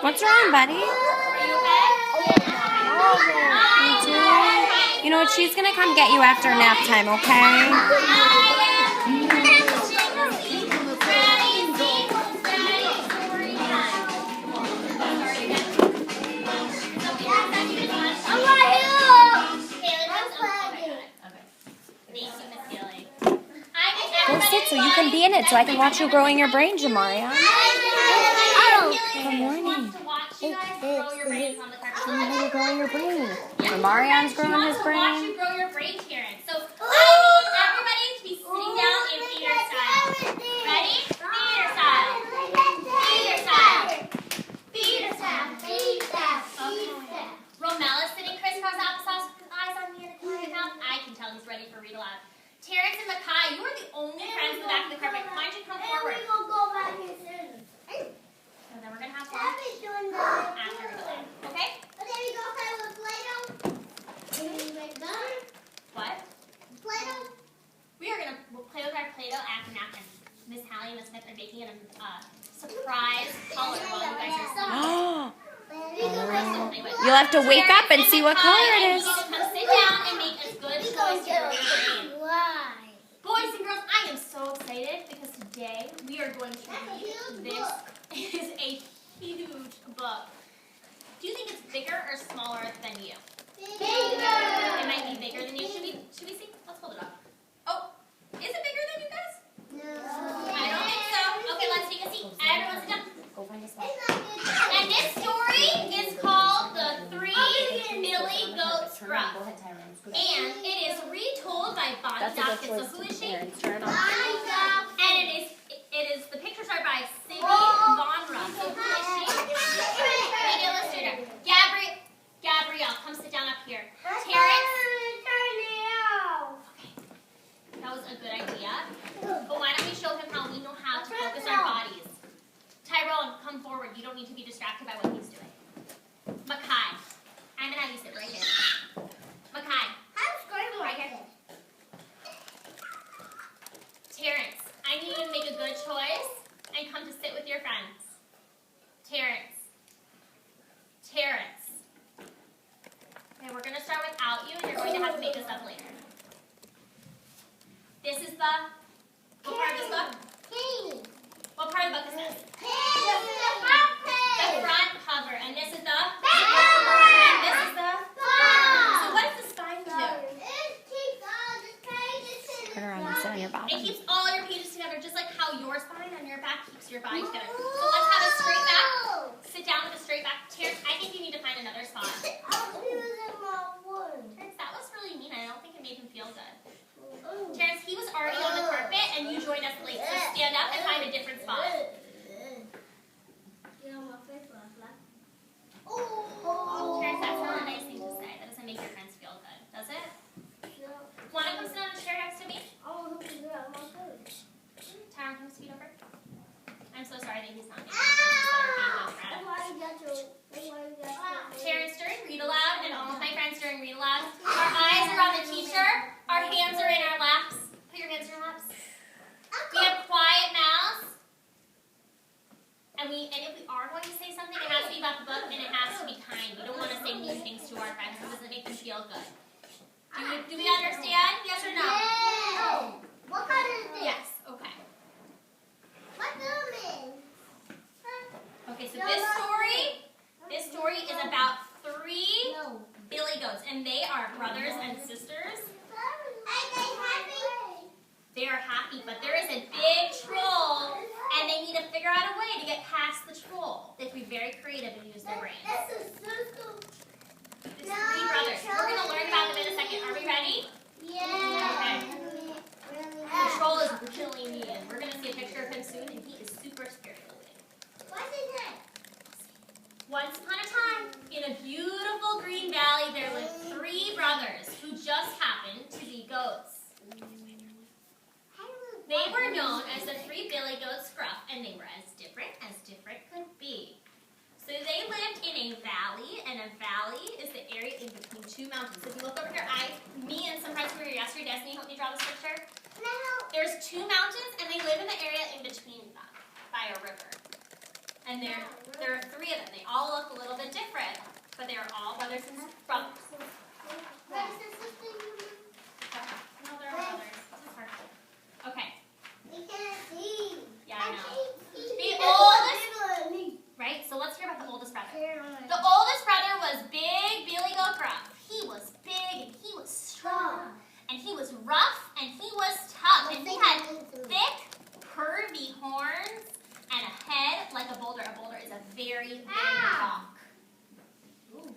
What's wrong, buddy? You know what? She's gonna come get you after nap time, okay? Go sit so you can be in it, so I can watch you growing your brain, Jamaria. Good morning. You're growing your brain. Marian's growing his brain. Watch you grow your brain, Karen. So I need everybody to be sitting down in theater style. Ready? Theater style. Theater style. Theater style. Okay. Romella's sitting crisscross applesauce with eyes on me and a quiet mouth. I can tell he's ready for read aloud. Terrence and Makai, you are the only friends in the back of the carpet. Why don't you come forward? And then we're going to have fun after we go. Okay? What? Play-Doh? We are going to play with our Play-Doh after nap, and Miss Hallie and Miss Smith are making it a surprise color while you guys are sleeping. You'll have to wake up and see what color it is. You need to come sit down and make a good choice for your brain. Boys and girls, I am so excited because today we are going to read this. Is a huge book. Do you think it's bigger or smaller than you? Bigger. It might be bigger than you. Should we see? Let's hold it up. Oh, is it bigger than you guys? No. I don't think so. Okay, let's take a seat. Everyone sit down. Go find a spot. And this story is called The Three Billy Goat Scrubs. And it is retold by Bonnie Dawkins. So who is she? And the pictures are by Cindy Vonra. So who is she? An illustrator. Gabrielle, come sit down up here. Terrence. Okay. That was a good idea. But why don't we show him how we know how to focus our bodies? Tyrone, come forward. You don't need to be distracted by what he's doing. Makai. I'm going to have you sit right here. Makai. Right here. Terrence, I need you to make a good choice and come to sit with your friends. Terrence. Okay, we're going to start without you, and you're going to have to make this up later. This is the... What part of this book? What part of the book is this? The front cover. And this is the... And this is the... So what does the spine do? Turn around and sit on your bottom. It keeps all your pages together, just like how your spine on your back keeps your body together. So let's have a straight back. Sit down with a straight back. Terrence, I think you need to find another spot. Terrence, that was really mean. I don't think it made him feel good. Terrence, he was already on the carpet, and you joined us late. So stand up and find a different spot. Oh, Terrence, that's not a nice thing to say. That doesn't make your friends feel good, does it? Want to come sit on a chair next to me? Tyrone, come speed over. I'm so sorry that he's not making Terrence during read aloud, and all of my friends during read aloud. Our eyes are on the teacher. Our hands are in our laps. Put your hands in your laps. We have quiet mouths. And if we are going to say something, it has to be about the book, and it has to be kind. We don't want to say mean things to our friends. It doesn't make them feel good. Do we understand? Yes or no? No. What color is this? Yes. Okay. What color is Okay, so this story is about 3 billy goats, and they are brothers and sisters. Are they happy? They are happy, but there is a big troll, and they need to figure out a way to get past the troll. They have to be very creative and use their brains. This is circle. There's 3 brothers. We're going to learn about them in a second. Are we ready? Yeah. Okay. The troll is really mean. We're going to see a picture of him soon, and he is super scary looking. What's his name? Once upon a time, just happened to be goats. They were known as the three billy goats Gruff, and they were as different could be. So they lived in a valley, and a valley is the area in between two mountains. So if you look over here, me and some friends who were here yesterday, Destiny, help me draw this picture. No. There's two mountains, and they live in the area in between them, by a river. And there are three of them. They all look a little bit different, but they are all brothers and brothers. Brothers and sisters. No, they're brothers. This is hard. Okay. We can't see. Yeah, I know. The oldest. Right? So let's hear about the oldest brother. The oldest brother was Big Billy Goat Gruff. He was big and he was strong. And he was rough and he was tough. And he had thick, curvy horns and a head like a boulder. A boulder is a very big rock. Ooh.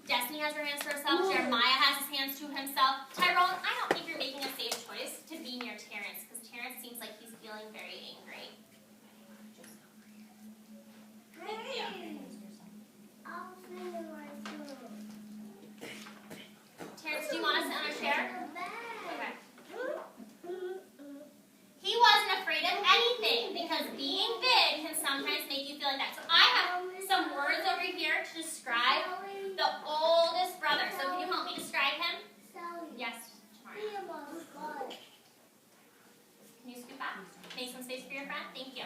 Destiny has her hands to herself. Jeremiah has his hands to himself. Tyrone, I don't think you're making a safe choice to be near Terrence because Terrence seems like he's feeling very angry. Yeah. Terrence, do you want to sit on a chair? Okay. He wasn't afraid of anything because being big can sometimes make you feel like that. So I have some words over here to describe the oldest brother. So can you help me describe him? Yes, Tamara. Can you scoot back? Make some space for your friend? Thank you.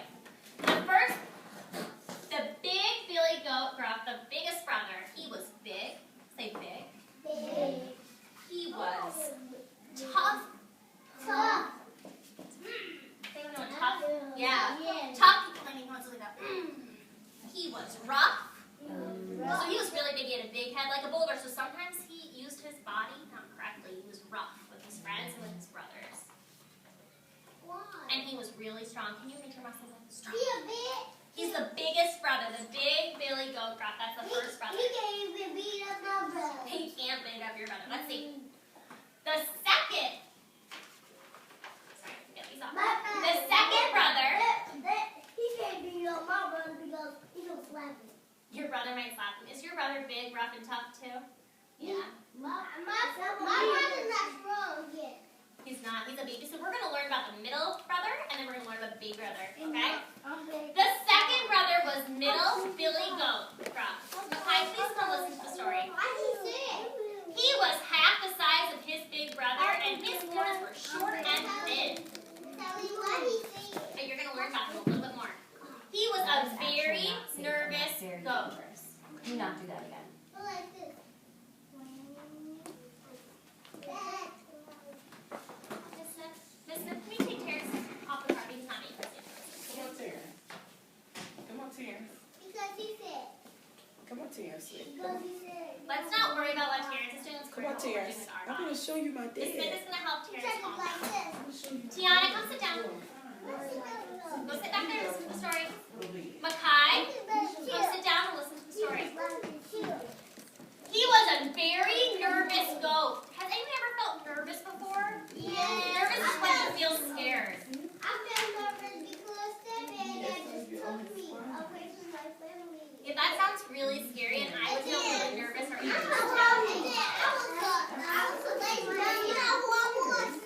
The big Billy Goat Gruff, the biggest brother, he was big. Say big. Big. He was tough. Tough. They don't know what tough? Yeah. Yeah. Tough people, I mean, ones like that. He was rough. So he was really big. He had a big head like a boulder. So sometimes he used his body not correctly. He was rough with his friends and with his brothers. Why? And he was really strong. Can you make your muscles strong? He a bit. He's the biggest brother, the big Billy Goat Gruff. That's the first brother. He can't even beat up my brother. He can't beat up your brother. Let's see. The second. Sorry, get these off. The second brother. He can't beat up my brother because he's gonna slap him. Your brother might slap him. Is your brother big, rough, and tough too? Yeah. My brother's not strong yet. He's not. He's a baby. So we're going to learn about the middle brother, and then we're going to learn about the big brother. Okay? Okay. The second brother was middle Billy Goat Gruff. Makai, please come listen to the story. He was half the size of his big brother, and his horns were short and thin. But you're going to learn about him a little bit more. He was a very nervous goat. Can you not do that again? Can we take Terrence off the car? He's not making us. Come on, Terrence. Come on, Terrence. Because he said. Come on, Terrence. Because he said. Let's not worry about what Terrence is doing. Let's Come worry on, about what we're Terrence. doing with our I'm going to show you my This dad. is going to help He Terrence said calm it like down. this. I'm going to show you. Tiana, come sit down. Go sit back there and listen to the story. Makai, come sit down and listen to the story. He was a very nervous goat. Has anyone ever felt nervous before? Nervous is when you feel scared. I feel nervous because that man just took me away from my family. If that sounds really scary and I would feel really nervous or anxious.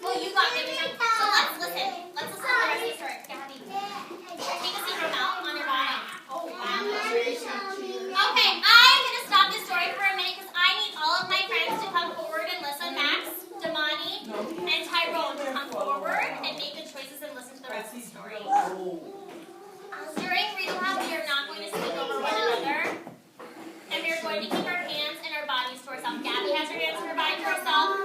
Well, you got maybe some. So let's listen. Let's listen to the rest of the story. Gabby, take a seat from out on your bottom. Oh, wow. Okay, I'm going to stop this story for a minute because I need all of my friends to come forward and listen. Max, Damani, and Tyrone to come forward and make good choices and listen to the rest of the story. During Freedom Hub, we are not going to speak over one another. And we are going to keep our hands and our bodies to ourselves. Gabby has her hands and her body to herself.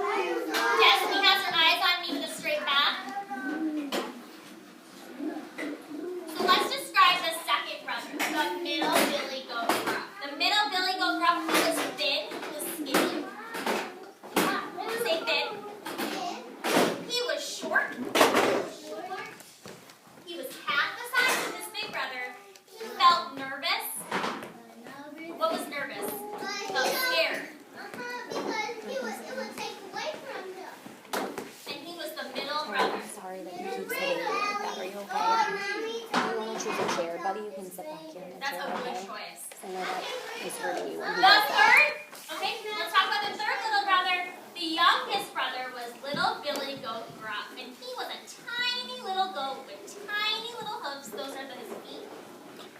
Destiny has her eyes on me with a straight back. So let's describe the second brother, the middle Billy Goat Gruff. The middle Billy Goat Gruff was thin, he was skinny. Say thin. He was short. He was half the size of his big brother. He felt nervous. What was nervous? Felt scared. Because it would take away from him. And he was the middle brother. I'm sorry that you keep sitting like that. Are you okay? If you want to choose a chair, buddy, you can sit back here in the That's chair, a good okay? choice. I know that is hurting you. When he The does that. third, okay, let's talk about the third little brother, the The youngest brother was little Billy Goat Gruff, and he was a tiny little goat with tiny little hoofs. Those are his feet.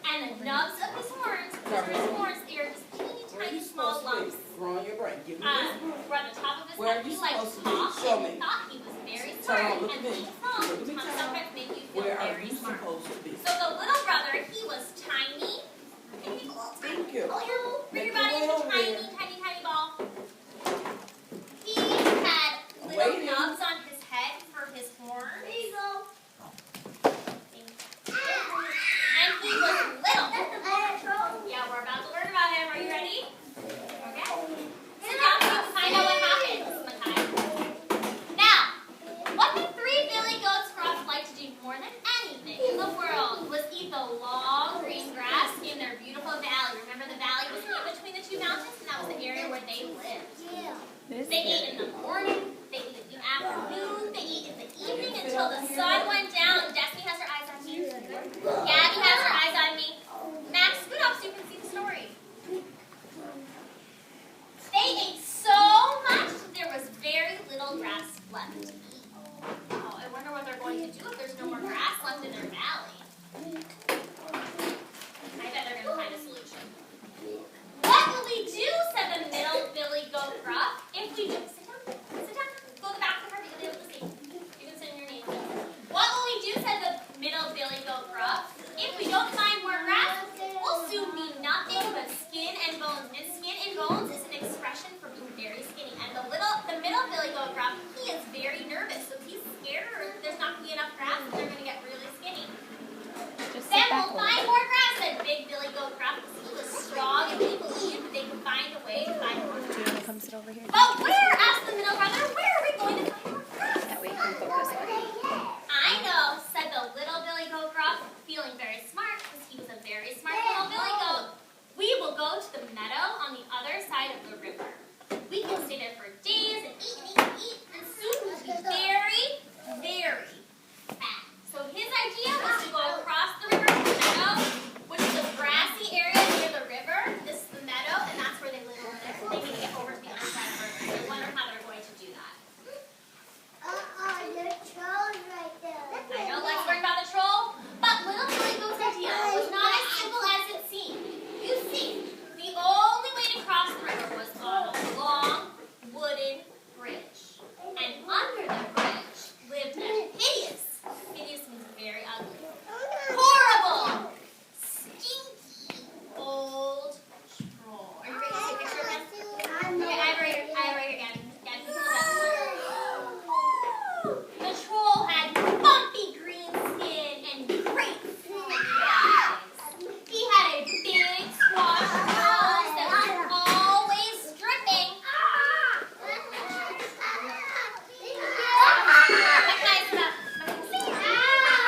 And the nubs of his horns, those are his horns, they are just teeny tiny small lumps. Growing your brain. Give me this. Were on the top of his Where head. are you He liked supposed to be? talk, Show and me. he thought he was very Turn smart. around, look And at me. being small Look at me, can turn sometimes make you feel Where are very you smart. supposed to be? So the little brother, he was tiny. Thank you. Bring your body into a tiny, tiny, tiny ball. He had little Waiting. nubs on his head for his horns. There you go. And he was little. Yeah, we're about to learn about him. Are you ready? Okay. Sit down so you can find out what happened. This is my time. Now, what did 3 Billy Goats Gruff like to do more than anything in the world was eat the long green grass in their beautiful valley. Remember the valley was in between the 2 mountains, and that was the area where they lived. They ate in the morning, they ate in the afternoon, they ate in the evening until the sun went down. Destiny has her eyes on me. Gabby has her eyes on me. Max, scoot up so you can see the story. They ate so much there was very little grass left to eat. Oh, I wonder what they're going to do if there's no more grass left in their valley. I bet they're going to find a solution. What will we do, said the middle Billy Goat Gruff, if we do... Sit down. Go to the back of the car. You'll be able to see. You can sit in your name. What will we do, said the middle Billy Goat Gruff, if we don't find more grass? We'll soon be nothing but skin and bones. And skin and bones is an expression for being very skinny. And the middle Billy Goat Gruff, he is very nervous. So he's scared there's not going to be enough grass and they're going to get really skinny. Then we'll find more grass, said big Billy Goat Gruff. He was strong and he believed that they could find a way to find more Do you want grass. to come sit over here? But where, asked the middle brother, where are we going to find more grass? That way you can focus on it. I know, said the little Billy Goat Gruff, feeling very smart because he was a very smart little Billy Goat. We will go to the meadow on the other side of the river. We can stay there for days and eat and eat and eat, and soon we'll be very, very fat. So his idea was to go across the river to the meadow, which is a grassy area near the river. This is the meadow, and that's where they live over there. So they need to get over to the other side of the river. I wonder how they're going to do that. The troll's right there. I know, let's learn about the troll. But little Billy Goat's idea was not as simple as it seemed. You see, the only way to cross the river was on a long wooden bridge. And under the bridge lived a hideous means very ugly, horrible, stinky, old troll. Are you ready to take a picture of him? Okay, I have right here, Gabby. Gabby, you can look at the troll had bumpy green skin and great floppy eyes. He had a big squash nose that was always dripping.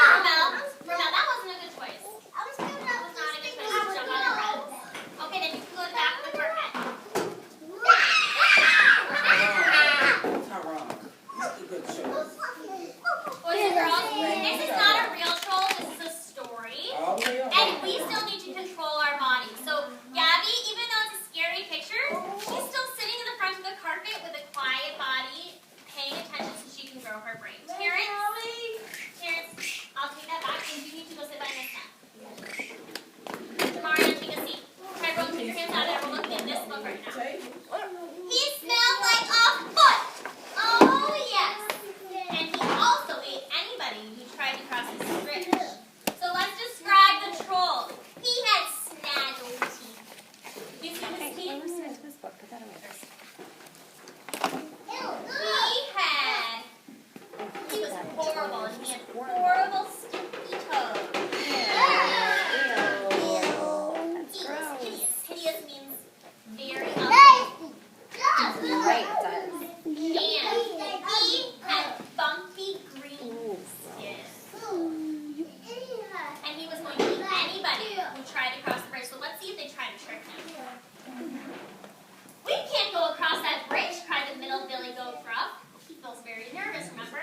Ramel, that wasn't a good choice. That was not a good choice to jump on your friends. Okay, then you can go to the back of the carpet. Tyrone. That's a good choice. Boys and girls, this is not a real troll, this is a story. All the way up. And we still need to control our bodies. So Gabby, even though it's a scary picture, she's still sitting in the front of the carpet with a quiet body, paying attention so she can grow her brain. Terrence, I'll take that back and you need to go sit by my snack. Mario, take a seat. Tyrone, take your hands out of there. We're looking at this book right now. He smelled like a foot. Oh, yes. And he also ate anybody who tried to cross his bridge. So let's describe the troll. He had snaggled teeth. You see his teeth? Where's this book? Put that away. He was horrible, and he had horrible stinky toes. He was hideous. Hideous means very ugly. Right, it does. And he had bumpy green skin. And he was going to eat anybody who tried to cross the bridge. So let's see if they try to trick him. We can't go across that bridge, cried the middle Billy Goat Gruff. He feels very nervous, remember?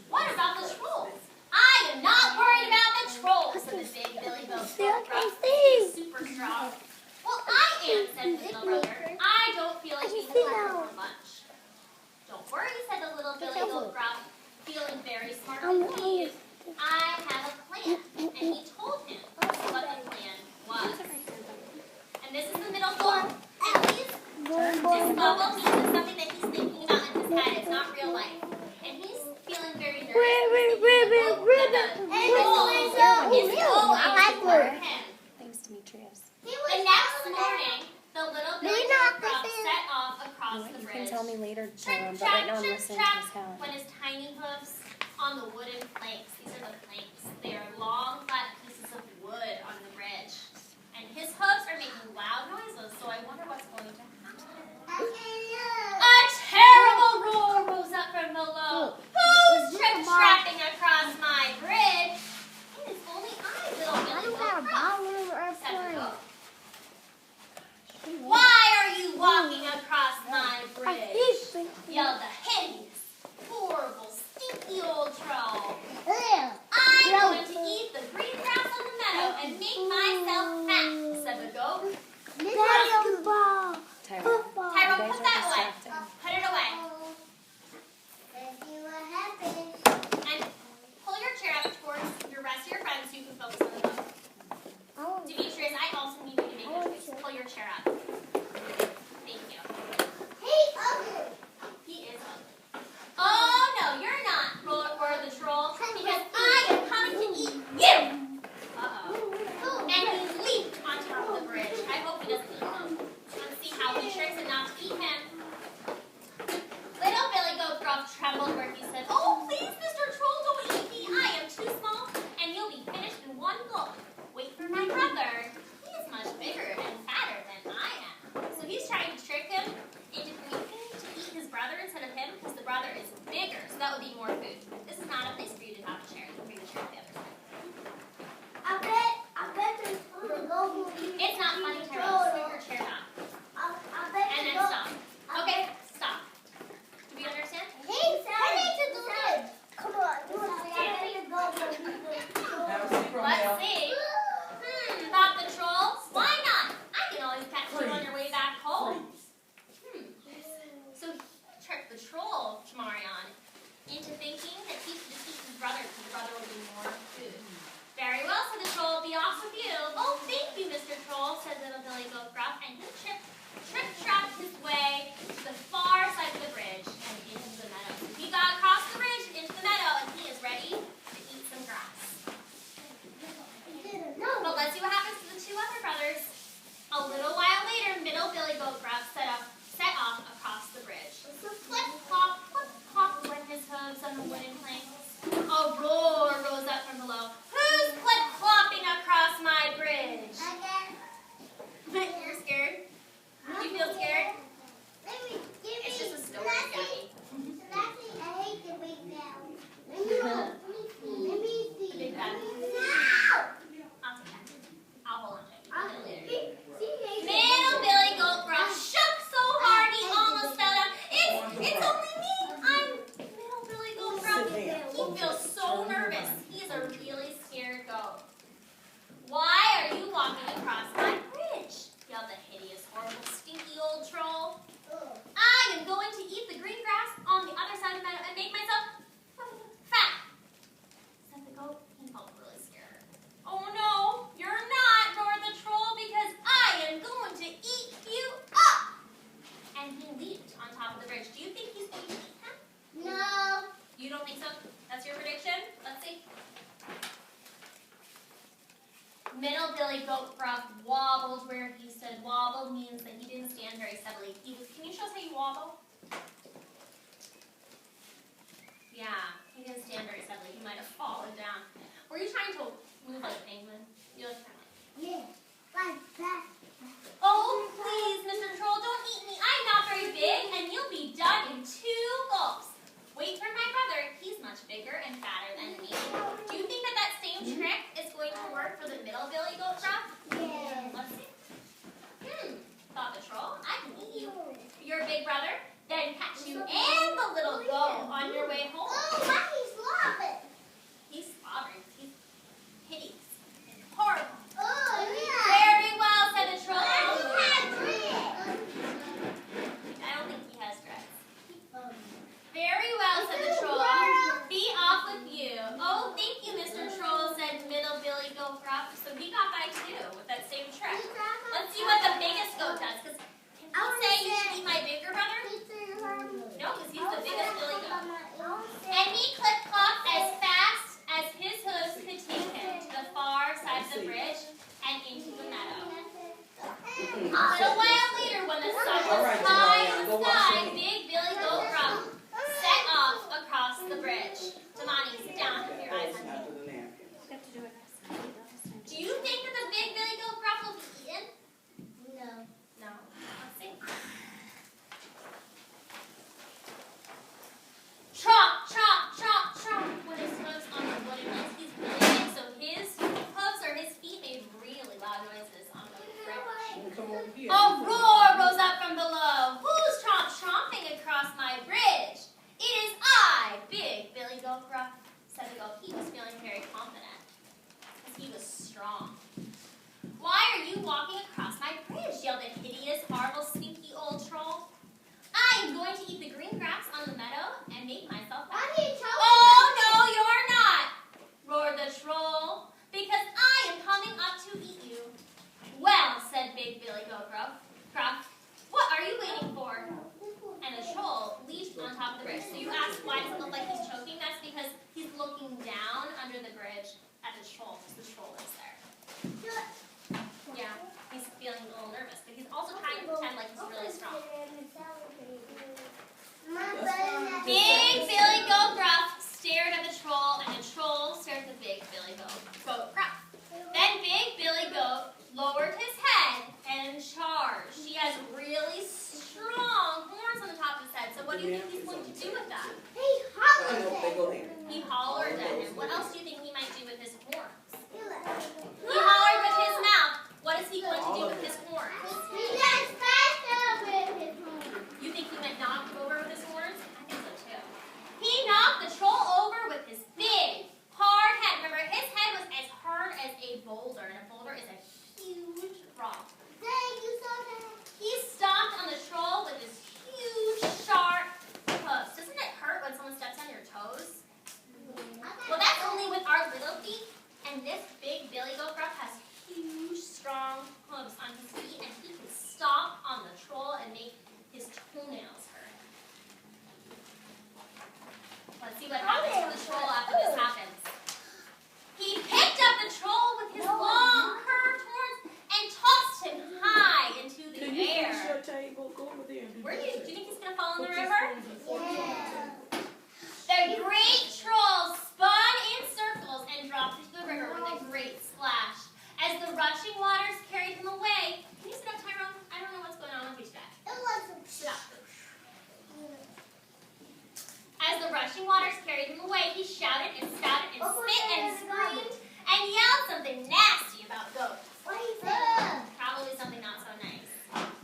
What about the trolls? I am not worried about the trolls, said the big Billy Goat Gruff. He's super strong. Well, I am, said the little brother. I don't feel like eating pepper for lunch. Don't worry, said the little Billy Goat Gruff, feeling very smart indeed. I have a plan. And he told him what the plan was. And this is the middle goal. And this bubble piece is something that he's thinking about in his head. It's not real life. And he's feeling very nervous. Thanks, Demetrius. The next morning, the little Billy Goat Gruff set off across the You bridge. can tell me later, Trip, Jerome, but trap, right now I'm trip, listening trap, to his count. went his tiny hoofs on the wooden planks. These are the planks. They are long, flat pieces of wood on the bridge. And his hoofs are making loud noises, so I wonder what's going to happen. A terrible roar rose up from below. Who's trip-trapping across my bridge? It is only I, little Billy Goat Gruff, said the goat. Why are you walking across my bridge? Yelled the hideous, horrible, stinky old troll. I'm going to eat the green grass on the meadow and make myself fat, said the goat. Tyrone, Tyrone, you put guys that are away. distracting. Put it away. And pull your chair up towards your rest of your friends so you can focus on the book. Demetrius, I also need you to make a choice. Pull your chair up. Thank you. He is ugly. Oh, no, you're not, roared the troll, because I am coming to eat you! Uh-oh. And he leaped on top of the bridge. I hope he doesn't eat him. Let's see how he tricks it not to eat him. Little Billy Goat Gruff trembled where he said, "Oh, please, Mr. Troll, don't eat me. I am too small, and you'll be finished in one gulp. Wait for my brother. He is much bigger and fatter than I am." So he's trying to trick him into thinking to eat his brother instead of him, because the brother is bigger, so that would be more food. This is not a place for you to have a chair. Bring the chair to the other side. It's not funny, Tyrone. Scoot your chair down. And then stop. Okay, stop. Do we understand? Now see, Romeo. Let's see. Thought the troll. Why not? I can always catch you on your way back home. So he tricked the troll, Marion, into thinking that he should just eat his brother because the brother would be more food. Very well, said the troll. Be off with you. Oh, thank you, Mr. Troll, said little Billy Goat Gruff, and he trip-trapped his way to the far side of the bridge and into the meadow. He got across the bridge and into the meadow, and he is ready to eat some grass. But let's see what happens to the two other brothers. A little while later, middle Billy Goat Gruff set off across the bridge. Flip-flop went his hooves on the wooden planks. A roar rose up from below. Who's flip-flopping across my bridge? You're scared? You feel scared? It's just a story, Daddy. The big bad. I'll take that. I'll hold on to it. Middle Billy Goat Gruff shook so hard he almost fell down. It's only me. I'm Middle Billy Goat Gruff. He feels so nervous. He's a really scared goat. Why are you walking across my bridge? Yelled the hideous, horrible, stinky old troll. I am going to eat the green grass on the other side of the meadow and make myself fat, said the goat. He felt really scared. Oh no, you're not, roared the troll, because I am going to eat you up. And he leaped on top of the bridge. Do you think he's going to eat him? No. You don't think so? That's your prediction? Let's see. Middle Billy Goat Gruff wobbled where he stood. Wobble means that he didn't stand very steadily. Can you show us how you wobble? Yeah, he didn't stand very steadily. He might have fallen down. Were you trying to move like a penguin? You look kind of like. Oh, please, Mr. Troll, don't eat me. I'm not very big, and you'll be done in 2 gulps. Wait for my brother. He's much bigger and fatter than me. Do you think that same trick is going to work for the middle Billy Goat Gruff? Yeah. Let's see. Thought the troll. I can eat you. Your big brother, then catch you and the little goat on your way home. He's slobbering. He's hideous and horrible. Very well, said the troll. I don't think he has dreads. do you think he's going to do with that? He hollered. He hollered at him. What else do you think he might do with his horns? He hollered with his mouth. What is he going to do with his horns? He got faster with his horn. You think he might knock him over with his horns? I think so too. He knocked the troll over with his big, hard head. Remember, his head was as hard as a boulder, and a boulder is a huge rock. Dang, you saw that? He stomped on the troll with his huge, sharp hooves. Doesn't it hurt when someone steps on your toes? Well, that's only with our little feet, and this big billy goat gruff has huge, strong hooves on his feet, and he can stomp on the troll and make his toenails hurt. Let's see what happens to the troll after this happens. He picked up the troll with his long, curved horns and tossed him high into the Can you air. finish your table? Go over there and do Where do that. you think he's going to fall in the river? Yeah. The great troll spun in circles and dropped into the river with a great splash. As the rushing waters carried him away, can you sit up, Tyrone? I don't know what's going on with you today. It was Sit up. As the rushing waters carried him away, he shouted and spouted and spit and screamed and yelled something nasty about goats. What he said? Probably something not so nice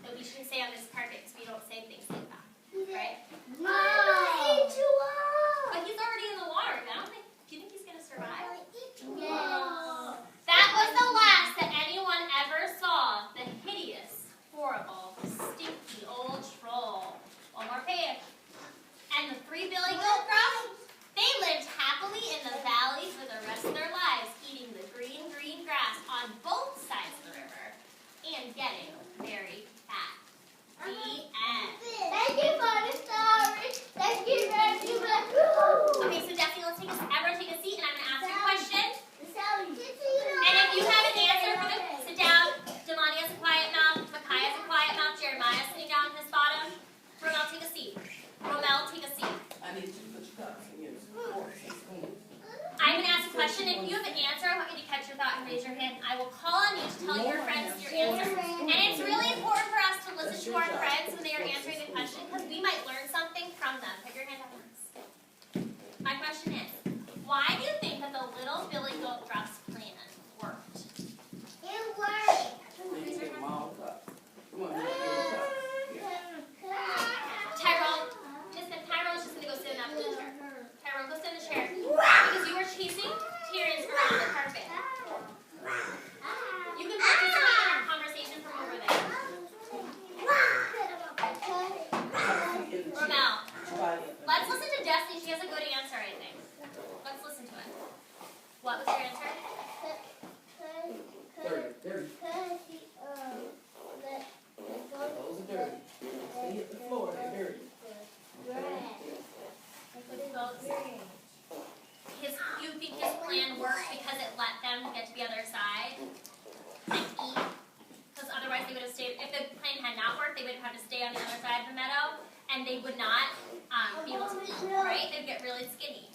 that we shouldn't say on this carpet because we don't say things like that, right? Eat you up. But he's already in the water. I don't think. Do you think he's gonna survive? Yeah. That was the last that anyone ever saw. The hideous, horrible, stinky old troll. One more page. And the three billy goat gruffs, they lived happily in the valley for the rest of their lives, eating the green, green grass on both sides of the river and getting very fat. The end. Thank you for the story. Thank you very much. Okay, so Daphne, let's everyone take a seat, and I'm going to ask you a question. And And if you have an answer for the, sit down. Damani has a quiet mouth. Makai has a quiet mouth. Jeremiah is sitting down on his bottom. Romel, take a seat. Romel, take a seat. I need you to put your cups in your forks and spoons. I'm going to ask a question. If you have an answer, I want you to catch your thought and raise your hand. I will call on you to tell your friends your answer. And it's really important for us to listen to our friends when they are answering the question because we might learn something from them. Put your hand up once. My question is, why do you think that the little billy goat gruff's plan worked? it worked. You can take them all cups. Come on, you can get a cup. Tyrone's just going to go sit in that blue chair. Tyrone, go sit in the chair. Because you were chasing Terrence around the carpet. You can participate in our conversation from over there. Romel, let's listen to Destiny. She has a good answer, I think. Let's listen to it. What was your answer? 30. Those are dirty. They hit the floor, they're dirty. You think his plan worked because it let them get to the other side and eat? Because otherwise they would have stayed, if the plan had not worked, they would have had to stay on the other side of the meadow and they would not be able to eat, right? They'd get really skinny.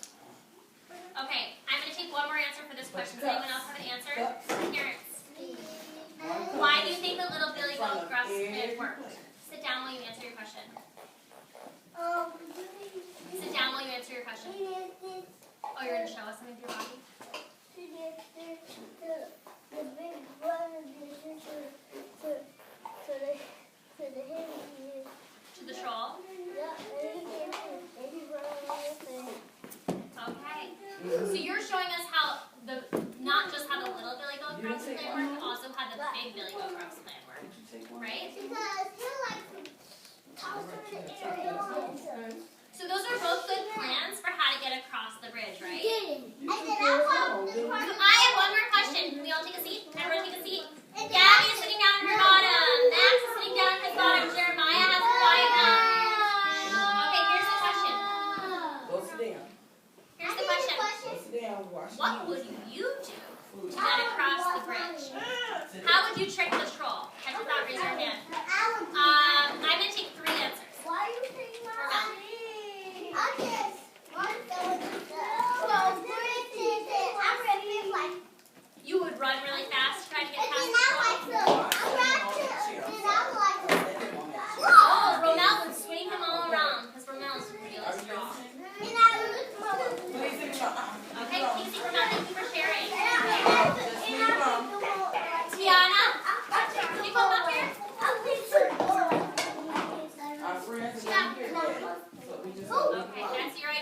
Okay, I'm going to take one more answer for this question. Does anyone else have an answer? Parents. Why do you think the little billy goat gruff's plan worked? Sit down while you answer your question. Sit down while you answer your question. Oh, you're going to show us something with your body? To the troll? Okay. So you're showing us how not just how the little billy goat gruff's plan worked, but also how the big billy goat gruff's plan worked. Right? So those are both good plans for how to get across the bridge, right? So I have one more question. Can we all take a seat? Everyone take a seat. Gabby is sitting down on her bottom. Max is sitting down on his bottom. Jeremiah has a quiet mouth. Okay, here's the question. Go sit down. Here's the question. Go sit down. Wash your What hands. would you do to get across the bridge? How would you trick the troll? Catch your thought, raise your hand. Okay, that's your